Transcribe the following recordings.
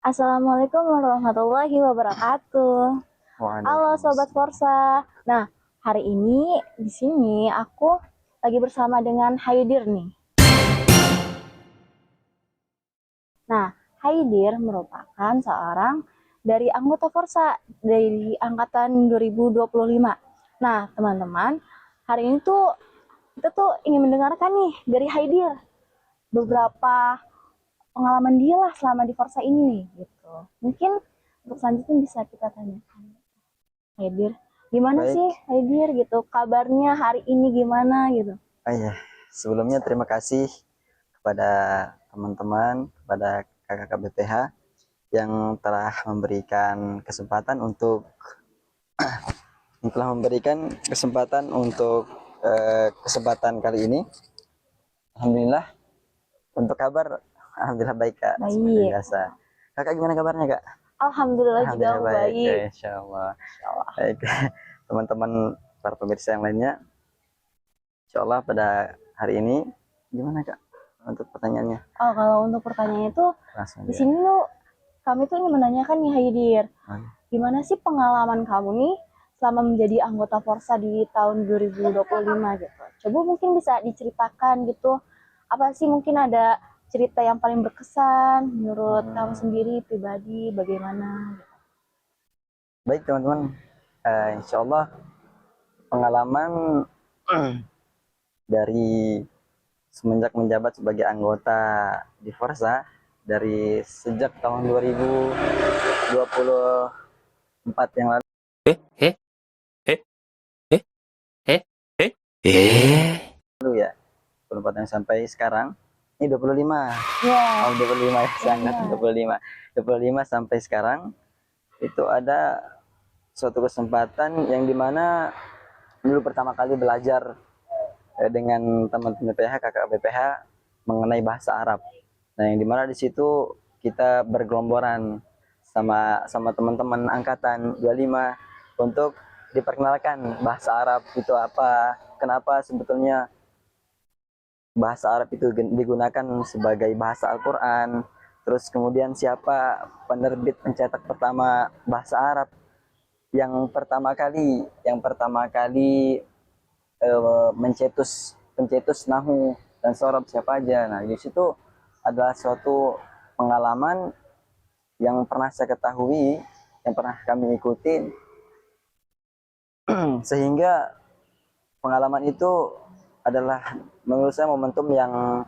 Assalamualaikum warahmatullahi wabarakatuh. Halo Sobat Waalaikumsalam. Forsa. Nah, hari ini di sini aku lagi bersama dengan Haidir nih. Nah, Haidir merupakan seorang dari anggota Forsa dari angkatan 2025. Nah, teman-teman, hari ini tuh kita tuh ingin mendengarkan nih dari Haidir beberapa pengalaman dia lah selama di Forsa ini nih, gitu. Mungkin untuk selanjutnya bisa kita tanyakan. Haidir, gimana sih Baik, Haidir gitu? Kabarnya hari ini gimana gitu? ya. Sebelumnya terima kasih kepada teman-teman, kepada kakak BPH yang telah memberikan kesempatan untuk kesempatan kali ini. Alhamdulillah untuk kabar, alhamdulillah baik kak, seperti Baik. biasa. Kakak gimana kabarnya kak? Alhamdulillah juga Alhamdulillah aku baik, ya, baik. insya Allah. Insya Allah. Baik, teman-teman para pemirsa yang lainnya, insya Allah pada hari ini gimana kak untuk pertanyaannya? Oh, kalau untuk pertanyaan itu Langsung di aja. sini tuh kami tuh ingin menanyakan nih Haidir, Oh, gimana sih pengalaman kamu nih selama menjadi anggota Forsa di tahun 2025 gitu? Coba mungkin bisa diceritakan gitu. Apa sih mungkin ada cerita yang paling berkesan menurut kamu hmm. sendiri pribadi bagaimana? Baik teman-teman, insya Allah pengalaman dari semenjak menjabat sebagai anggota di Forza dari sejak tahun 2024 yang lalu Eh, eh, eh, eh, eh, eh, eh. ya, 24 yang sampai sekarang, ini 25, Ya, oh 25 ya, sangat benar. 25 sampai sekarang, itu ada suatu kesempatan yang dimana dulu pertama kali belajar dengan teman-teman BPH, kakak BPH mengenai bahasa Arab. Nah, yang dimana di situ kita bergelomboran sama sama teman-teman angkatan 25 untuk diperkenalkan bahasa Arab itu apa, kenapa sebetulnya bahasa Arab itu digunakan sebagai bahasa Al-Quran, terus kemudian siapa penerbit pencetak pertama bahasa Arab yang pertama kali pencetus nahu dan sorab siapa aja. Nah, di situ adalah suatu pengalaman yang pernah saya ketahui, yang pernah kami ikuti, sehingga pengalaman itu adalah menurut saya momentum yang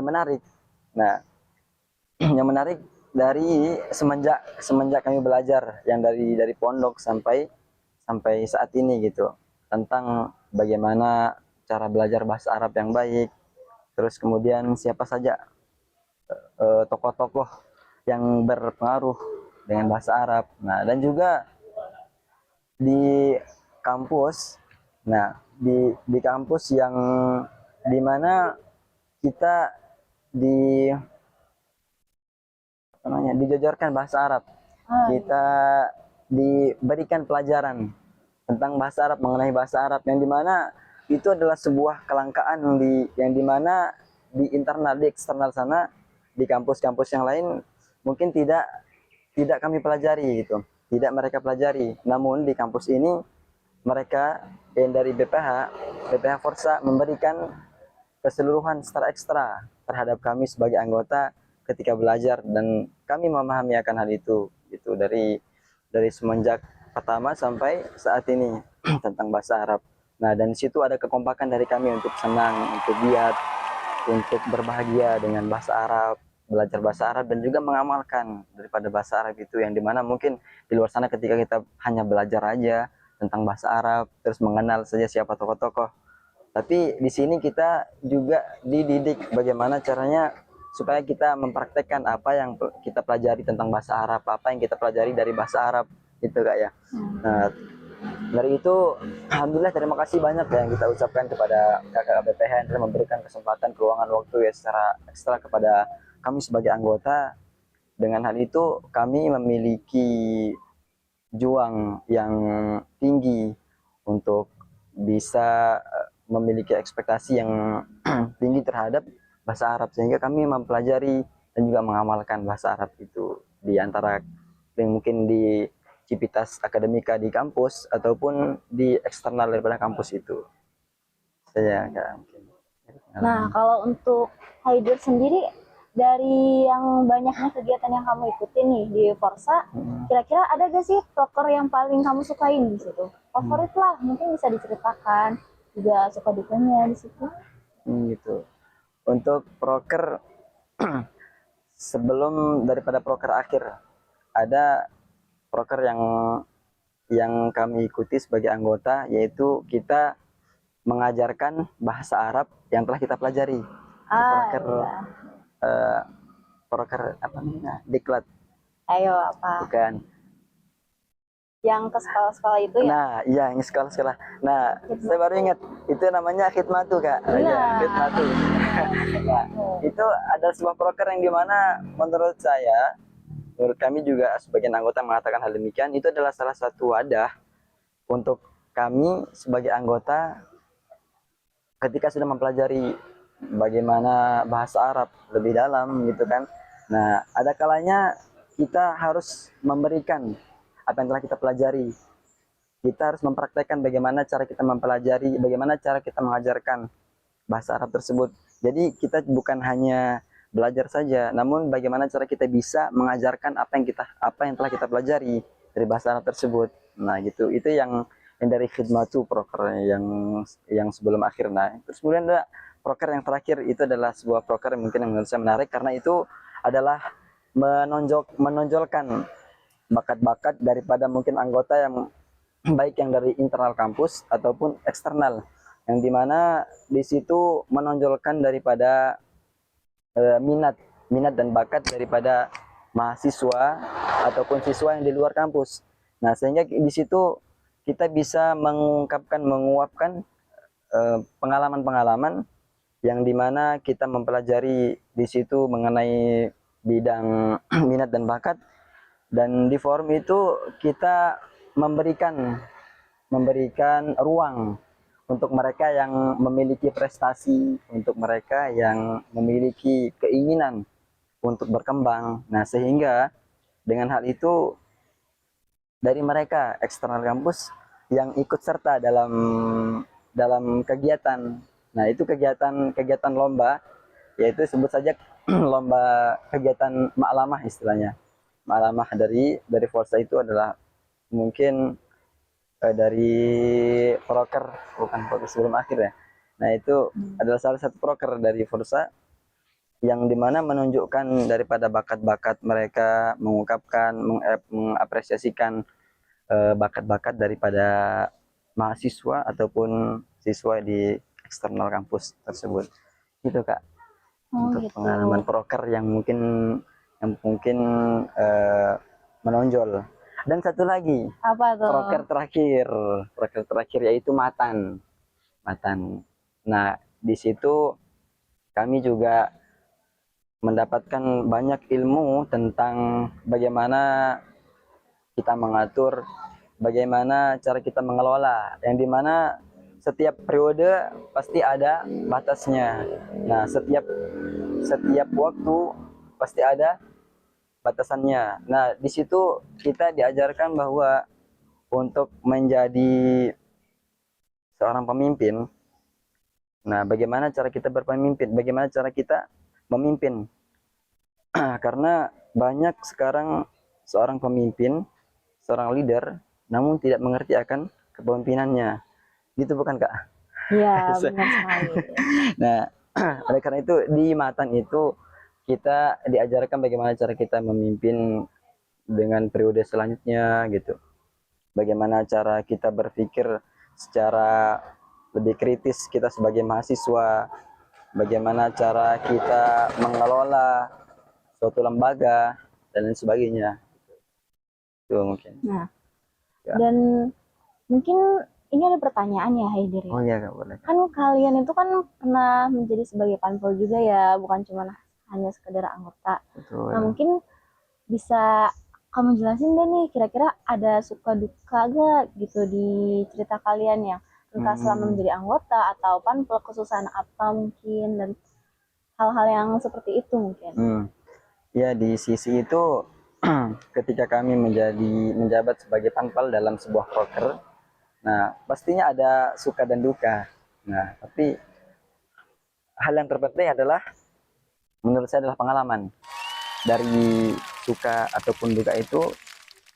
menarik. Nah, yang menarik dari semenjak kami belajar yang dari pondok sampai sampai saat ini gitu, tentang bagaimana cara belajar bahasa Arab yang baik, terus kemudian siapa saja tokoh-tokoh yang berpengaruh dengan bahasa Arab. Nah, dan juga di kampus, nah di kampus yang dimana kita di apa namanya dijajarkan bahasa Arab, Ah, kita diberikan pelajaran tentang bahasa Arab, mengenai bahasa Arab, yang dimana itu adalah sebuah kelangkaan yang dimana di internal, di eksternal sana, di kampus-kampus yang lain mungkin tidak tidak kami pelajari gitu, tidak mereka pelajari. Namun di kampus ini mereka yang dari BPH Forsa memberikan keseluruhan secara ekstra terhadap kami sebagai anggota ketika belajar, dan kami memahami akan hal itu gitu dari semenjak pertama sampai saat ini tentang bahasa Arab. Nah, dan di situ ada kekompakan dari kami untuk senang, untuk giat, untuk berbahagia dengan bahasa Arab, belajar bahasa Arab dan juga mengamalkan daripada bahasa Arab itu, yang dimana mungkin di luar sana ketika kita hanya belajar aja tentang bahasa Arab, terus mengenal saja siapa tokoh-tokoh, tapi di sini kita juga dididik bagaimana caranya supaya kita mempraktekkan apa yang kita pelajari tentang bahasa Arab, apa yang kita pelajari dari bahasa Arab, gitu kak ya. Nah, dari itu alhamdulillah terima kasih banyak ya yang kita ucapkan kepada kakak BPH yang telah memberikan kesempatan keuangan waktu ya secara ekstra kepada kami sebagai anggota. Dengan hal itu kami memiliki juang yang tinggi untuk bisa memiliki ekspektasi yang tinggi terhadap bahasa Arab, sehingga kami mempelajari dan juga mengamalkan bahasa Arab itu di antara yang mungkin di civitas akademika di kampus ataupun di eksternal daripada kampus itu. Saya Kak, mungkin. Nah, kalau untuk Haidir sendiri, dari yang banyaknya kegiatan yang kamu ikutin nih di Forsa, kira-kira ada gak sih proker yang paling kamu sukain di situ? Favorit lah, mungkin bisa diceritakan. Juga suka dukanya di situ. Gitu. Untuk proker sebelum daripada proker akhir ada proker yang kami ikuti sebagai anggota, yaitu kita mengajarkan bahasa Arab yang telah kita pelajari. Proker Iya. proker apa namanya? Diklat, Ayo, apa? bukan. Yang ke sekolah-sekolah itu ya? Nah, iya yang sekolah-sekolah. Nah, saya baru ingat itu namanya khidmatu Kak. Iya. Ya, khidmatu. Nah, itu adalah sebuah proker yang dimana menurut kami juga sebagian anggota mengatakan hal demikian, itu adalah salah satu wadah untuk kami sebagai anggota ketika sudah mempelajari bagaimana bahasa Arab lebih dalam gitu kan. Nah, ada kalanya kita harus memberikan apa yang telah kita pelajari. Kita harus mempraktekkan bagaimana cara kita mempelajari, bagaimana cara kita mengajarkan bahasa Arab tersebut. Jadi kita bukan hanya belajar saja, namun bagaimana cara kita bisa mengajarkan apa yang telah kita pelajari dari bahasa Arab tersebut. Nah, gitu. Itu yang dari khidmatu proker yang sebelum akhir. Nah, terus kemudian ada proker yang terakhir, itu adalah sebuah proker yang mungkin yang menurut saya menarik karena itu adalah menonjolkan bakat-bakat daripada mungkin anggota yang baik yang dari internal kampus ataupun eksternal, yang dimana di situ menonjolkan daripada minat dan bakat daripada mahasiswa ataupun siswa yang di luar kampus. Nah, sehingga di situ kita bisa menguapkan pengalaman-pengalaman yang dimana kita mempelajari di situ mengenai bidang minat dan bakat, dan di forum itu kita memberikan ruang untuk mereka yang memiliki prestasi, untuk mereka yang memiliki keinginan untuk berkembang. Nah, sehingga dengan hal itu dari mereka eksternal kampus yang ikut serta dalam kegiatan. Nah, itu kegiatan lomba, yaitu sebut saja lomba kegiatan maklamah istilahnya. Maklamah dari Forsa itu adalah mungkin dari proker, bukan proker sebelum akhir ya. Nah, itu adalah salah satu proker dari Forsa yang dimana menunjukkan daripada bakat-bakat mereka, mengungkapkan, mengapresiasikan bakat-bakat daripada mahasiswa ataupun siswa di eksternal kampus tersebut. Gitu Kak. Untuk Gitu. pengalaman proker yang mungkin menonjol. Dan satu lagi, Apa tuh? proker terakhir yaitu matan. Nah, di situ kami juga mendapatkan banyak ilmu tentang bagaimana kita mengatur, bagaimana cara kita mengelola, yang dimana setiap periode pasti ada batasnya. Nah, setiap waktu pasti ada batasannya. Nah, di situ kita diajarkan bahwa untuk menjadi seorang pemimpin, nah bagaimana cara kita berpemimpin, bagaimana cara kita memimpin. Karena banyak sekarang seorang pemimpin, seorang leader, namun tidak mengerti akan kepemimpinannya. Gitu bukan Kak? Iya, benar sekali. Nah, oleh karena itu di matan itu kita diajarkan bagaimana cara kita memimpin dengan periode selanjutnya gitu. Bagaimana cara kita berpikir secara lebih kritis kita sebagai mahasiswa, bagaimana cara kita mengelola suatu lembaga dan lain sebagainya. Itu mungkin. Nah, Ya. dan mungkin ini ada pertanyaan ya, Haidir. Oh iya, Kak, boleh. Kan kalian itu kan pernah menjadi sebagai panpel juga ya, bukan cuma hanya sekedar anggota. Betul. Nah, mungkin bisa kamu jelasin deh nih, kira-kira ada suka duka gak gitu di cerita kalian yang entah selama menjadi anggota atau panpel, kesusahan apa mungkin, dan hal-hal yang seperti itu mungkin. Ya, di sisi itu ketika kami menjabat sebagai panpel dalam sebuah proker, nah pastinya ada suka dan duka. Nah, tapi hal yang terpenting adalah menurut saya adalah pengalaman. Dari suka ataupun duka itu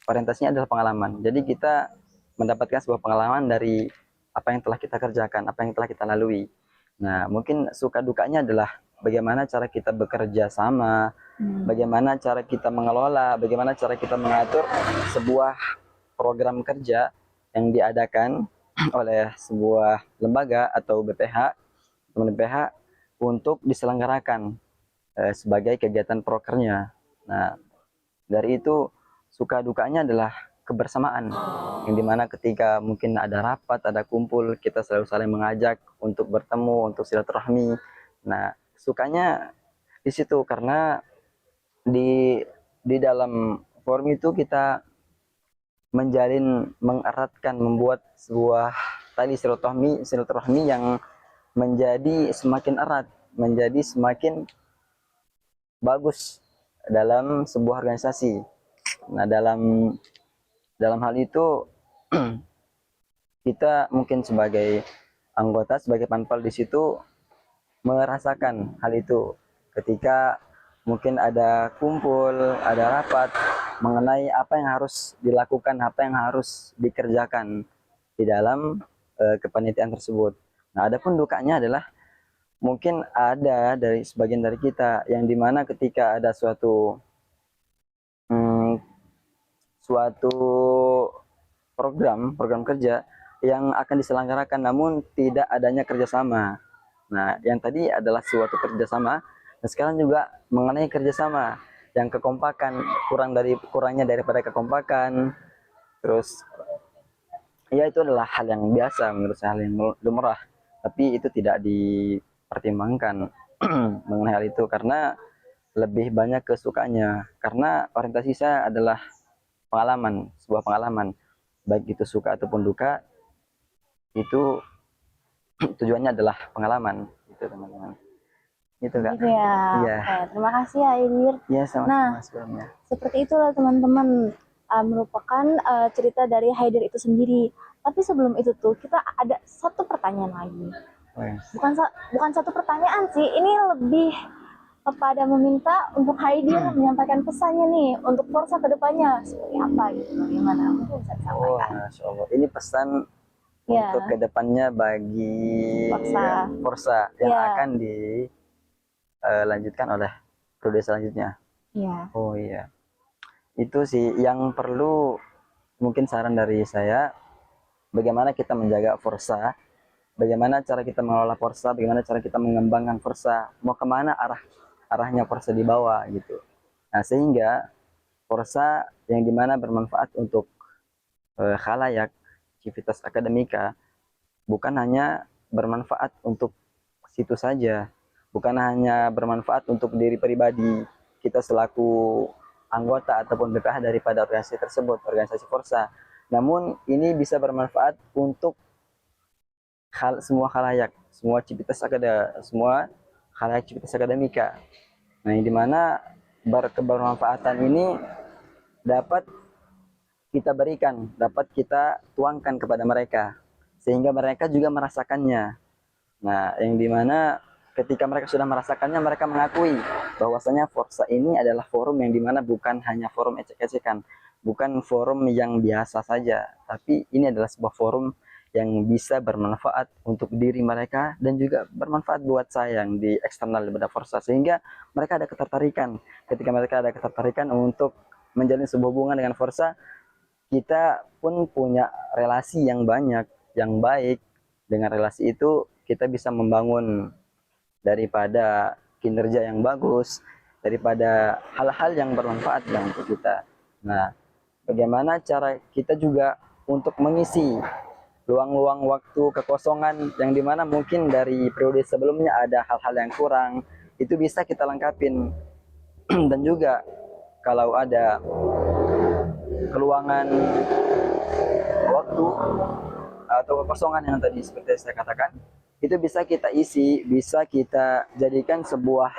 orientasinya adalah pengalaman. Jadi kita mendapatkan sebuah pengalaman dari apa yang telah kita kerjakan, apa yang telah kita lalui. Nah, mungkin suka dukanya adalah bagaimana cara kita bekerja sama, bagaimana cara kita mengelola, bagaimana cara kita mengatur sebuah program kerja yang diadakan oleh sebuah lembaga atau BPH, teman BPH untuk diselenggarakan sebagai kegiatan prokernya. Nah, dari itu suka dukanya adalah kebersamaan, yang dimana ketika mungkin ada rapat, ada kumpul, kita selalu saling mengajak untuk bertemu, untuk silaturahmi. Nah, sukanya di situ karena di dalam forum itu kita mengeratkan, membuat sebuah tali silaturahmi yang menjadi semakin erat, menjadi semakin bagus dalam sebuah organisasi. Nah, dalam hal itu kita mungkin sebagai anggota, sebagai panpel di situ merasakan hal itu ketika mungkin ada kumpul, ada rapat mengenai apa yang harus dilakukan, apa yang harus dikerjakan di dalam kepanitiaan tersebut. Nah, adapun dukanya adalah mungkin ada dari sebagian dari kita yang dimana ketika ada suatu program kerja yang akan diselenggarakan namun tidak adanya kerjasama. Nah, yang tadi adalah suatu kerjasama, dan sekarang juga mengenai kerjasama yang kekompakan kurangnya daripada kekompakan. Terus ya itu adalah hal yang biasa menurut saya, hal yang lumrah, tapi itu tidak dipertimbangkan mengenai hal itu karena lebih banyak kesukanya, karena orientasi saya adalah pengalaman, sebuah pengalaman, baik itu suka ataupun duka, itu tujuannya adalah pengalaman, gitu teman-teman. Gitu Kak. Gitu ya. Iya. Oke, terima kasih ya Ilir. Iya, sama-sama Nah, sebelumnya. seperti itulah teman-teman, merupakan cerita dari Haidir itu sendiri. Tapi sebelum itu tuh kita ada satu pertanyaan lagi. Bukan satu pertanyaan sih, ini lebih kepada meminta untuk Haidir menyampaikan pesannya nih untuk Forsa kedepannya seperti apa gitu, bagaimana mungkin bisa Oh, disampaikan. Masya Allah. Ini pesan Ya, untuk kedepannya bagi Forsa yang Ya. akan dilanjutkan oleh periode selanjutnya. ya, Oh iya, itu sih yang perlu, mungkin saran dari saya, bagaimana kita menjaga Forsa, bagaimana cara kita mengelola Forsa, bagaimana cara kita mengembangkan Forsa, mau kemana arahnya Forsa dibawa gitu. Nah, sehingga Forsa yang dimana bermanfaat untuk khalayak, civitas akademika, bukan hanya bermanfaat untuk situ saja, bukan hanya bermanfaat untuk diri pribadi kita selaku anggota ataupun BPH daripada organisasi tersebut, organisasi Forsa, namun ini bisa bermanfaat untuk semua khalayak, semua khalayak civitas akademika. Nah, yang dimana kebermanfaatan ini dapat kita berikan, dapat kita tuangkan kepada mereka, sehingga mereka juga merasakannya. Nah, yang dimana ketika mereka sudah merasakannya, mereka mengakui bahwasanya Forsa ini adalah forum yang dimana bukan hanya forum ecek-ecekan, bukan forum yang biasa saja, tapi ini adalah sebuah forum yang bisa bermanfaat untuk diri mereka dan juga bermanfaat buat saya yang di eksternal daripada Forsa, sehingga mereka ada ketertarikan. Ketika mereka ada ketertarikan untuk menjalin sebuah hubungan dengan Forsa, kita pun punya relasi yang banyak, yang baik. Dengan relasi itu kita bisa membangun daripada kinerja yang bagus, daripada hal-hal yang bermanfaat untuk kita. Nah, bagaimana cara kita juga untuk mengisi luang-luang waktu kekosongan yang dimana mungkin dari periode sebelumnya ada hal-hal yang kurang, itu bisa kita lengkapin. Dan juga kalau ada keluangan waktu atau kekosongan yang tadi seperti saya katakan, itu bisa kita isi, bisa kita jadikan sebuah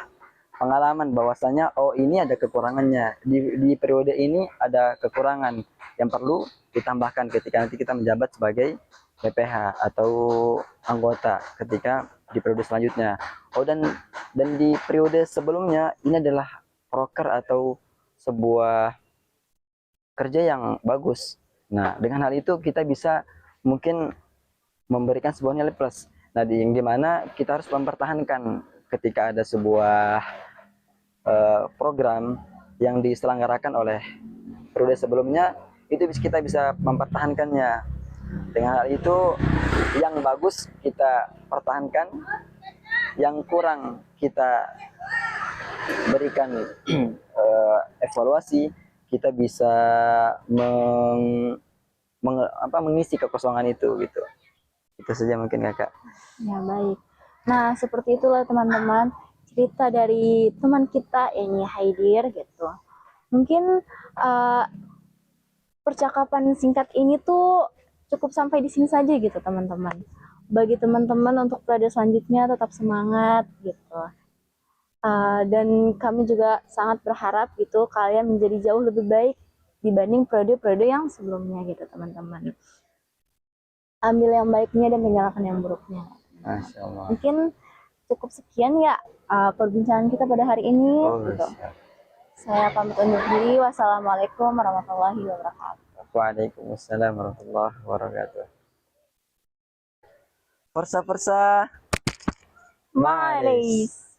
pengalaman bahwasanya oh ini ada kekurangannya, di periode ini ada kekurangan yang perlu ditambahkan ketika nanti kita menjabat sebagai PPH atau anggota ketika di periode selanjutnya. Oh, dan di periode sebelumnya ini adalah proker atau sebuah kerja yang bagus. Nah, dengan hal itu kita bisa mungkin memberikan sebuah nilai plus. Nah, yang dimana kita harus mempertahankan ketika ada sebuah program yang diselenggarakan oleh periode sebelumnya, itu kita bisa mempertahankannya. Dengan hal itu, yang bagus kita pertahankan, yang kurang kita berikan evaluasi, kita bisa mengisi kekosongan itu gitu. Itu saja mungkin kakak. Ya, baik. Nah, seperti itulah teman-teman cerita dari teman kita ini Haidir gitu. Mungkin percakapan singkat ini tuh cukup sampai di sini saja gitu teman-teman. Bagi teman-teman untuk periode selanjutnya tetap semangat gitu. Dan kami juga sangat berharap gitu kalian menjadi jauh lebih baik dibanding periode-periode yang sebelumnya gitu teman-teman. Ambil yang baiknya dan tinggalkan yang buruknya. Masya Allah. Mungkin cukup sekian ya perbincangan kita pada hari ini. Oh, Gitu. siap. Saya pamit undur diri. Wassalamualaikum warahmatullahi wabarakatuh. Waalaikumsalam warahmatullahi wabarakatuh. Forsa, My days.